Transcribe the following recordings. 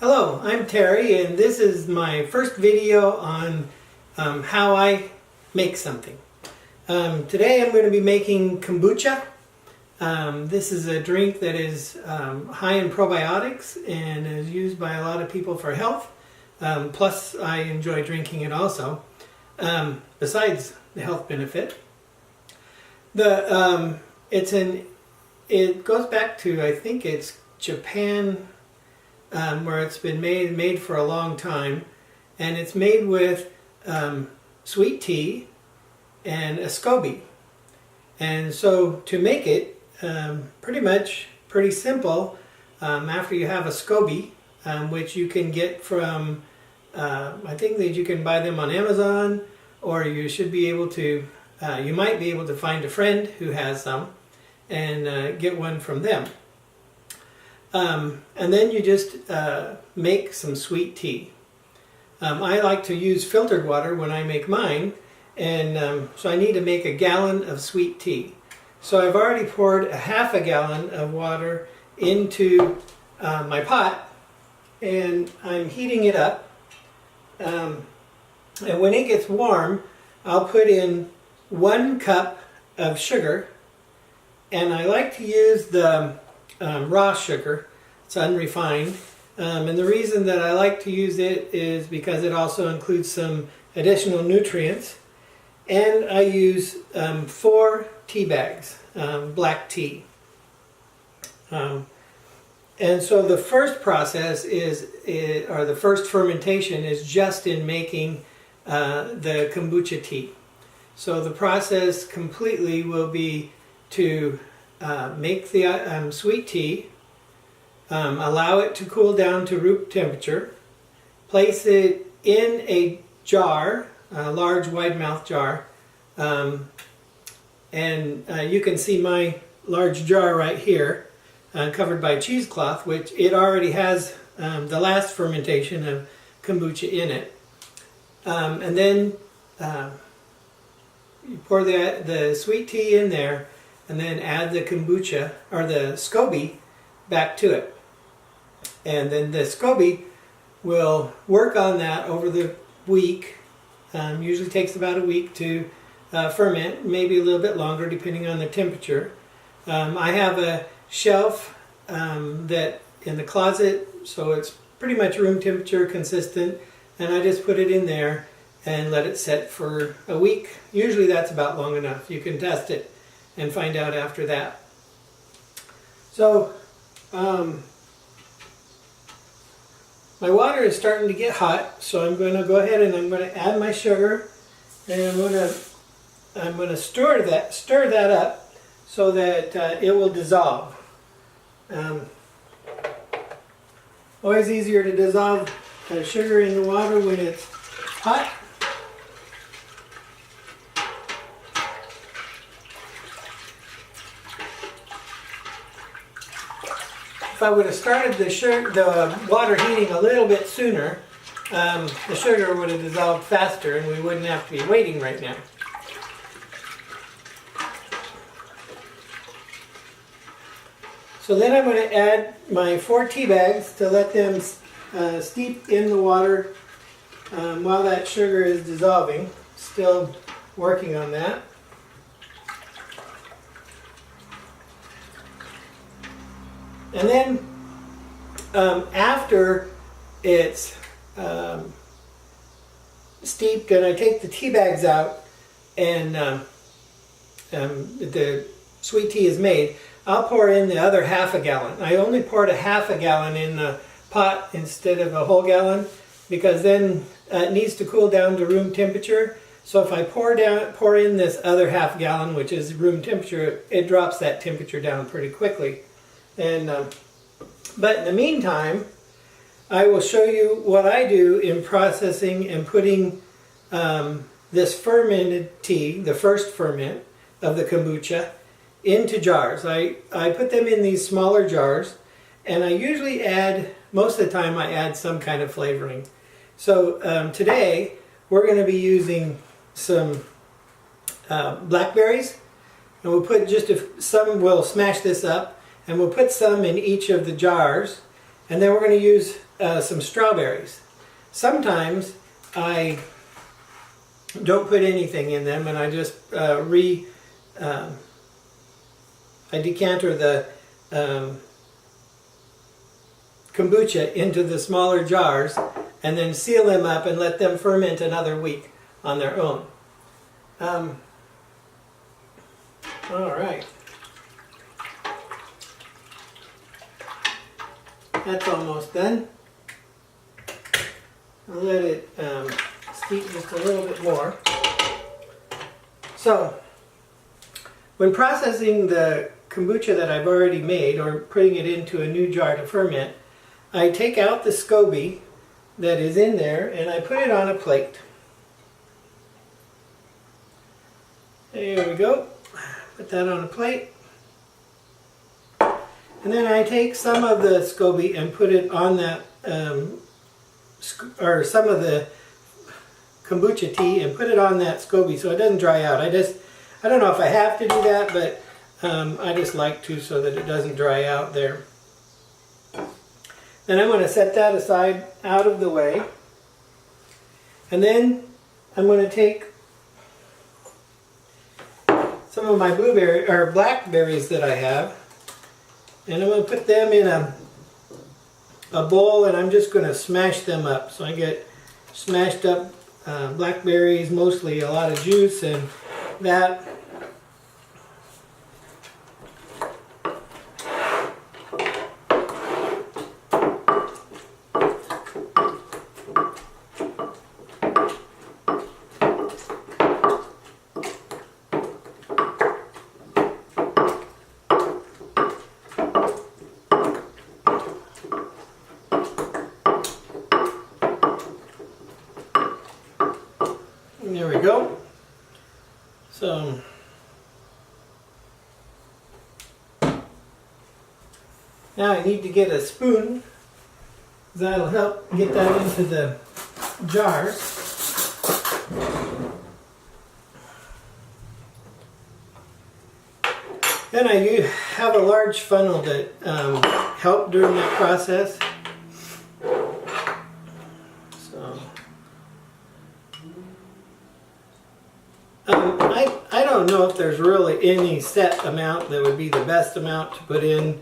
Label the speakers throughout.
Speaker 1: Hello, I'm Terry, and this is my first video on how I make something. Today I'm going to be making kombucha. This is a drink that is high in probiotics and is used by a lot of people for health. Plus I enjoy drinking it also, besides the health benefit. It goes back to, I think it's Japan, where it's been made for a long time, and it's made with sweet tea and a SCOBY. And so to make it, pretty simple. After you have a SCOBY, which you can get from, I think that you can buy them on Amazon, or you should be able to, you might be able to find a friend who has some and get one from them. And then you just make some sweet tea. I like to use filtered water when I make mine, and so I need to make a gallon of sweet tea. So I've already poured a half a gallon of water into my pot, and I'm heating it up. And when it gets warm, I'll put in 1 cup of sugar, and I like to use the raw sugar. It's unrefined, and the reason that I like to use it is because it also includes some additional nutrients. And I use 4 tea bags, black tea. And so the first process or the first fermentation is just in making the kombucha tea. So the process completely will be to make the sweet tea, allow it to cool down to room temperature, place it in a jar, a large wide mouth jar, and you can see my large jar right here, covered by cheesecloth, which it already has the last fermentation of kombucha in it. And then you pour the sweet tea in there, and then add the kombucha, or the SCOBY, back to it. And then the SCOBY will work on that over the week. Usually takes about a week to ferment, maybe a little bit longer depending on the temperature. I have a shelf that in the closet, so it's pretty much room temperature consistent, and I just put it in there and let it set for a week. Usually that's about long enough. You can test it and find out after that. So my water is starting to get hot, so I'm going to go ahead and I'm going to add my sugar, and I'm going to stir that up so that it will dissolve. Always easier to dissolve sugar in the water when it's hot. If I would have started the water heating a little bit sooner, the sugar would have dissolved faster and we wouldn't have to be waiting right now. So then I'm going to add my 4 tea bags to let them steep in the water while that sugar is dissolving. Still working on that. And then after it's steeped and I take the tea bags out and the sweet tea is made, I'll pour in the other half a gallon. I only poured a half a gallon in the pot instead of a whole gallon, because then it needs to cool down to room temperature. So if I pour in this other half gallon, which is room temperature, it drops that temperature down pretty quickly. And but in the meantime, I will show you what I do in processing and putting this fermented tea, the first ferment of the kombucha, into jars. I put them in these smaller jars, and I usually add, most of the time I add some kind of flavoring. So today we're going to be using some blackberries, and we'll smash this up, and we'll put some in each of the jars, And then we're going to use some strawberries. Sometimes I don't put anything in them, and I just I decanter the kombucha into the smaller jars and then seal them up and let them ferment another week on their own. All right. That's almost done. I'll let it steep just a little bit more. So, when processing the kombucha that I've already made, or putting it into a new jar to ferment, I take out the SCOBY that is in there and I put it on a plate. There we go. Put that on a plate. And then I take some of the SCOBY and put it on that, or some of the kombucha tea and put it on that SCOBY so it doesn't dry out. I don't know if I have to do that, but I just like to so that it doesn't dry out there. Then I'm going to set that aside out of the way. And then I'm going to take some of my blueberry or blackberries that I have, and I'm going to put them in a bowl, and I'm just going to smash them up. So I get smashed up blackberries, mostly a lot of juice, and that. There we go. So now I need to get a spoon. That'll help get that into the jars. Then I have a large funnel that helped during that process. I don't know if there's really any set amount that would be the best amount to put in.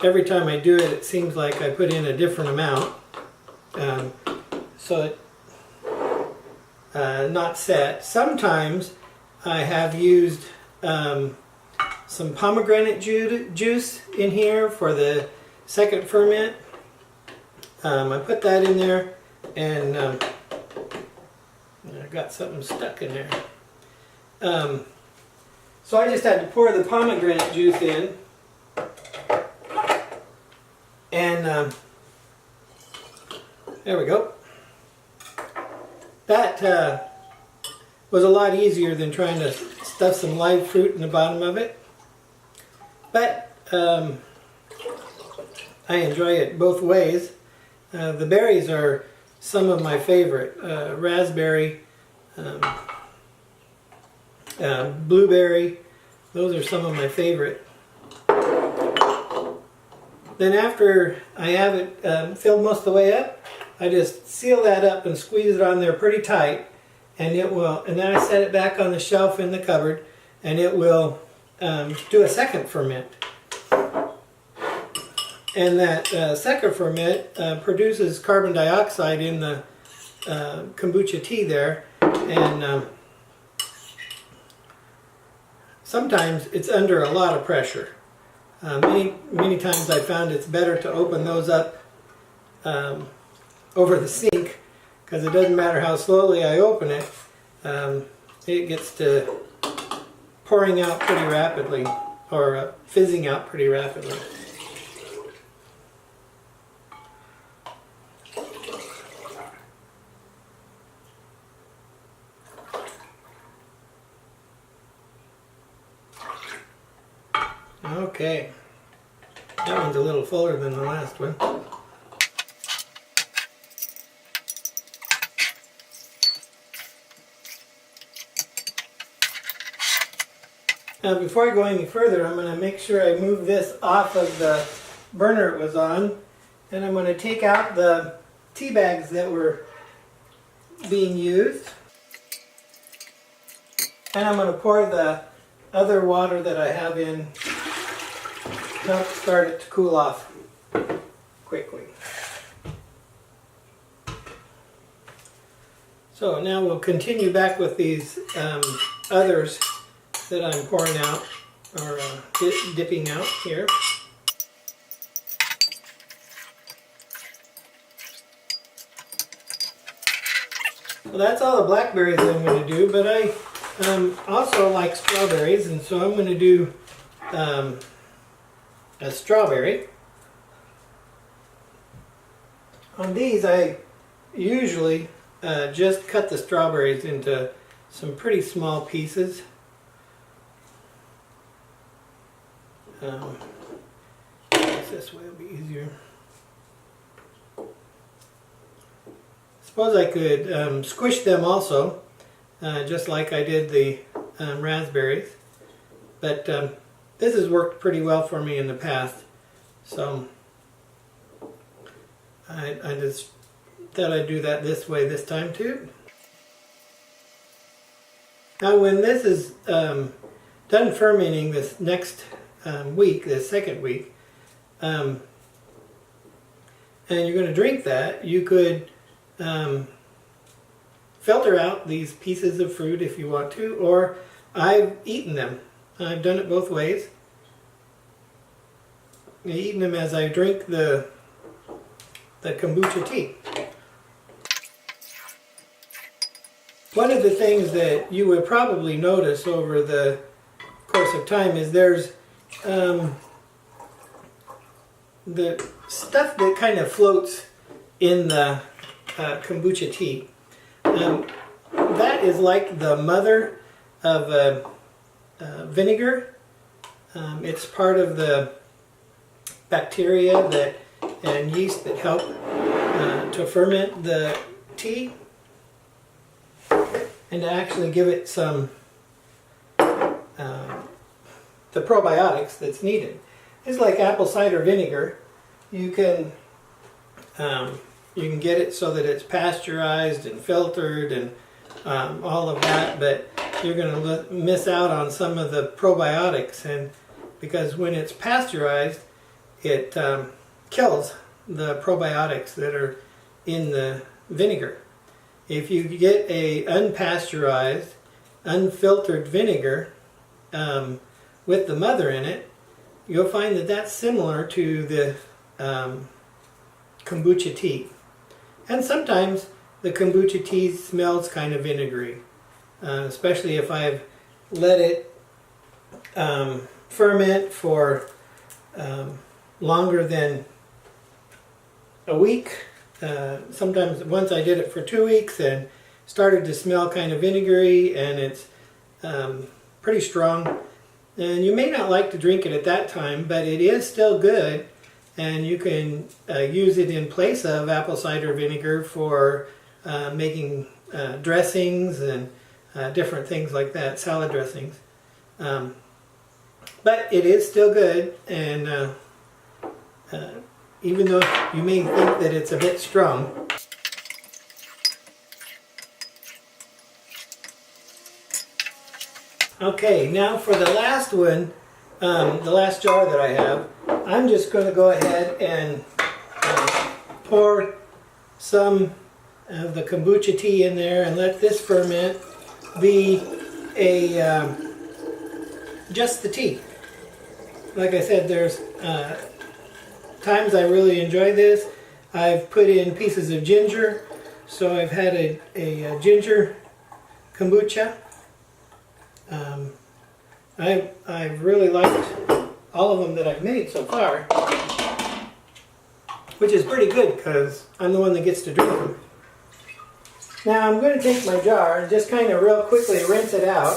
Speaker 1: Every time I do it, it seems like I put in a different amount. So not set. Sometimes I have used some pomegranate juice in here for the second ferment. I put that in there, and I got something stuck in there. So I just had to pour the pomegranate juice in, and there we go. That was a lot easier than trying to stuff some live fruit in the bottom of it. But I enjoy it both ways. The berries are some of my favorite. Raspberry, blueberry, those are some of my favorite. Then after I have it filled most of the way up, I just seal that up and squeeze it on there pretty tight, and it will. And then I set it back on the shelf in the cupboard, and it will do a second ferment. And that second ferment produces carbon dioxide in the kombucha tea there, and sometimes it's under a lot of pressure. Many times I found it's better to open those up over the sink, because it doesn't matter how slowly I open it, it gets to pouring out pretty rapidly, or fizzing out pretty rapidly. Okay, that one's a little fuller than the last one. Now before I go any further, I'm going to make sure I move this off of the burner it was on, and I'm going to take out the tea bags that were being used, and I'm going to pour the other water that I have in, help start it to cool off quickly. So now we'll continue back with these others that I'm pouring out, or dipping out here. Well, that's all the blackberries I'm going to do, but I also like strawberries, and so I'm going to do a strawberry. On these, I usually just cut the strawberries into some pretty small pieces. This way will be easier. Suppose I could squish them also, just like I did the raspberries, but this has worked pretty well for me in the past, so I just thought I'd do that this way this time too. Now when this is done fermenting this next week, this second week, and you're going to drink that, you could filter out these pieces of fruit if you want to, or I've eaten them. I've done it both ways. I've eaten them as I drink the kombucha tea. One of the things that you would probably notice over the course of time is there's the stuff that kind of floats in the kombucha tea. That is like the mother of vinegar. It's part of the bacteria that and yeast that help to ferment the tea and to actually give it some the probiotics that's needed. It's like apple cider vinegar. You can get it so that it's pasteurized and filtered and all of that, but you're going to miss out on some of the probiotics, and because when it's pasteurized, it kills the probiotics that are in the vinegar. If you get a unpasteurized, unfiltered vinegar with the mother in it, you'll find that that's similar to the kombucha tea. And sometimes the kombucha tea smells kind of vinegary, especially if I've let it ferment for longer than a week. Sometimes once I did it for 2 weeks and started to smell kind of vinegary, and it's pretty strong. And you may not like to drink it at that time, but it is still good, and you can use it in place of apple cider vinegar for making dressings and different things like that, salad dressings. But it is still good, and even though you may think that it's a bit strong. Okay, now for the last one, the last jar that I have, I'm just going to go ahead and pour some of the kombucha tea in there and let this ferment be just the tea. Like I said, there's times I really enjoy this. I've put in pieces of ginger, so I've had a ginger kombucha. I've really liked all of them that I've made so far, which is pretty good because I'm the one that gets to drink them. Now I'm going to take my jar and just kind of real quickly rinse it out.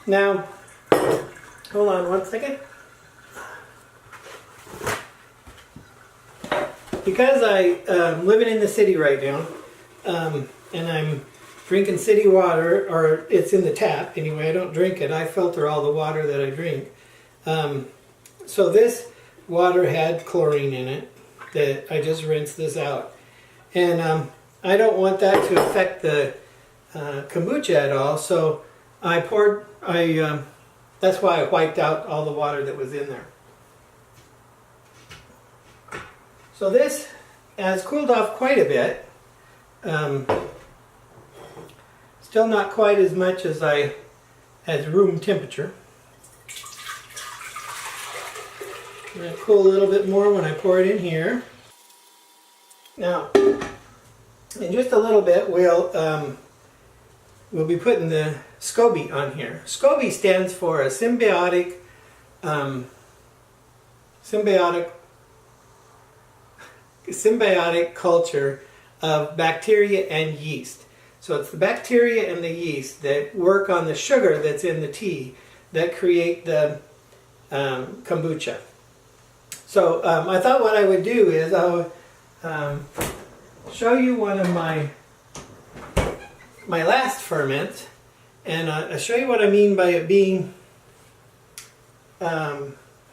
Speaker 1: Now, hold on one second. Because I'm living in the city right now, and I'm drinking city water, or it's in the tap anyway. I don't drink it. I filter all the water that I drink. So this water had chlorine in it that I just rinsed this out. And I don't want that to affect the kombucha at all, so that's why I wiped out all the water that was in there. So this has cooled off quite a bit. Still not quite as much as room temperature. I'm going to cool a little bit more when I pour it in here. Now, in just a little bit, we'll be putting the SCOBY on here. SCOBY stands for a symbiotic culture of bacteria and yeast. So it's the bacteria and the yeast that work on the sugar that's in the tea that create the kombucha. So I thought what I would do is I would show you one of my last ferments, and I'll show you what I mean by it being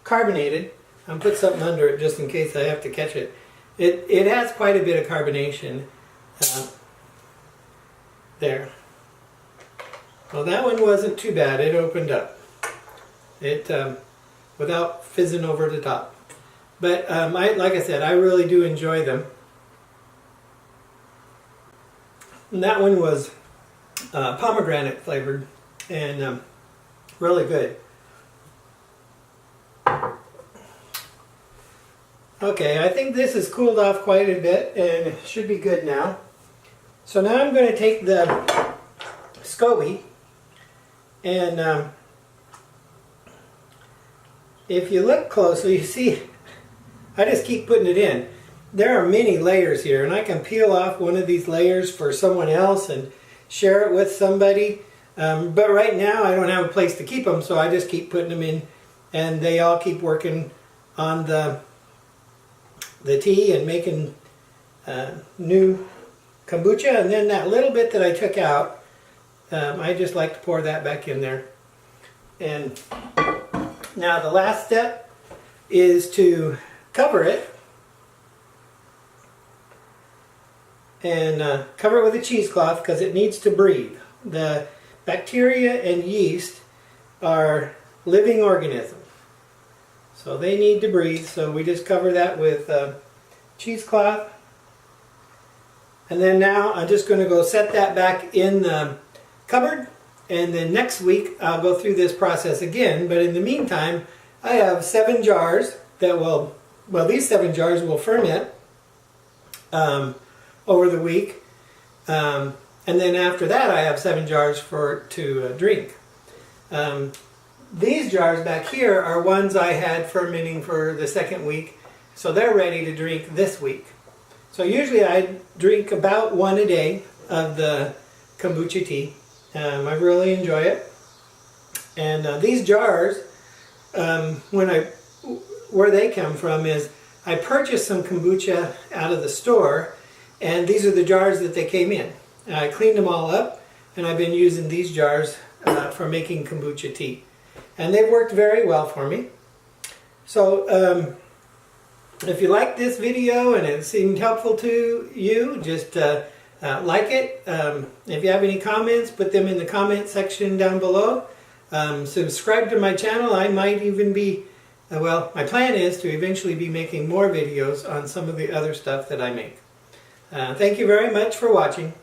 Speaker 1: carbonated. I'll put something under it just in case I have to catch it. It has quite a bit of carbonation there. Well, that one wasn't too bad. It opened up. It without fizzing over the top. But like I said, I really do enjoy them. And that one was pomegranate flavored and really good. Okay, I think this has cooled off quite a bit and it should be good now. So now I'm going to take the SCOBY and if you look closely, you see I just keep putting it in. There are many layers here, and I can peel off one of these layers for someone else and share it with somebody. But right now I don't have a place to keep them, so I just keep putting them in, and they all keep working on the tea and making new kombucha. And then that little bit that I took out, I just like to pour that back in there. And now the last step is to cover it and cover it with a cheesecloth because it needs to breathe. The bacteria and yeast are living organisms, so they need to breathe. So we just cover that with cheesecloth, and then now I'm just going to go set that back in the cupboard, and then next week I'll go through this process again. But in the meantime, I have 7 jars that will, well, these 7 jars will ferment over the week, and then after that I have 7 jars to drink. These jars back here are ones I had fermenting for the 2nd week, so they're ready to drink this week. So usually I drink about 1 a day of the kombucha tea. I really enjoy it. And these jars, where they come from is I purchased some kombucha out of the store, and these are the jars that they came in. I cleaned them all up, and I've been using these jars for making kombucha tea. And they've worked very well for me. So if you like this video and it seemed helpful to you, just like it. If you have any comments, put them in the comment section down below. Subscribe to my channel. I might even be, well, my plan is to eventually be making more videos on some of the other stuff that I make. Thank you very much for watching.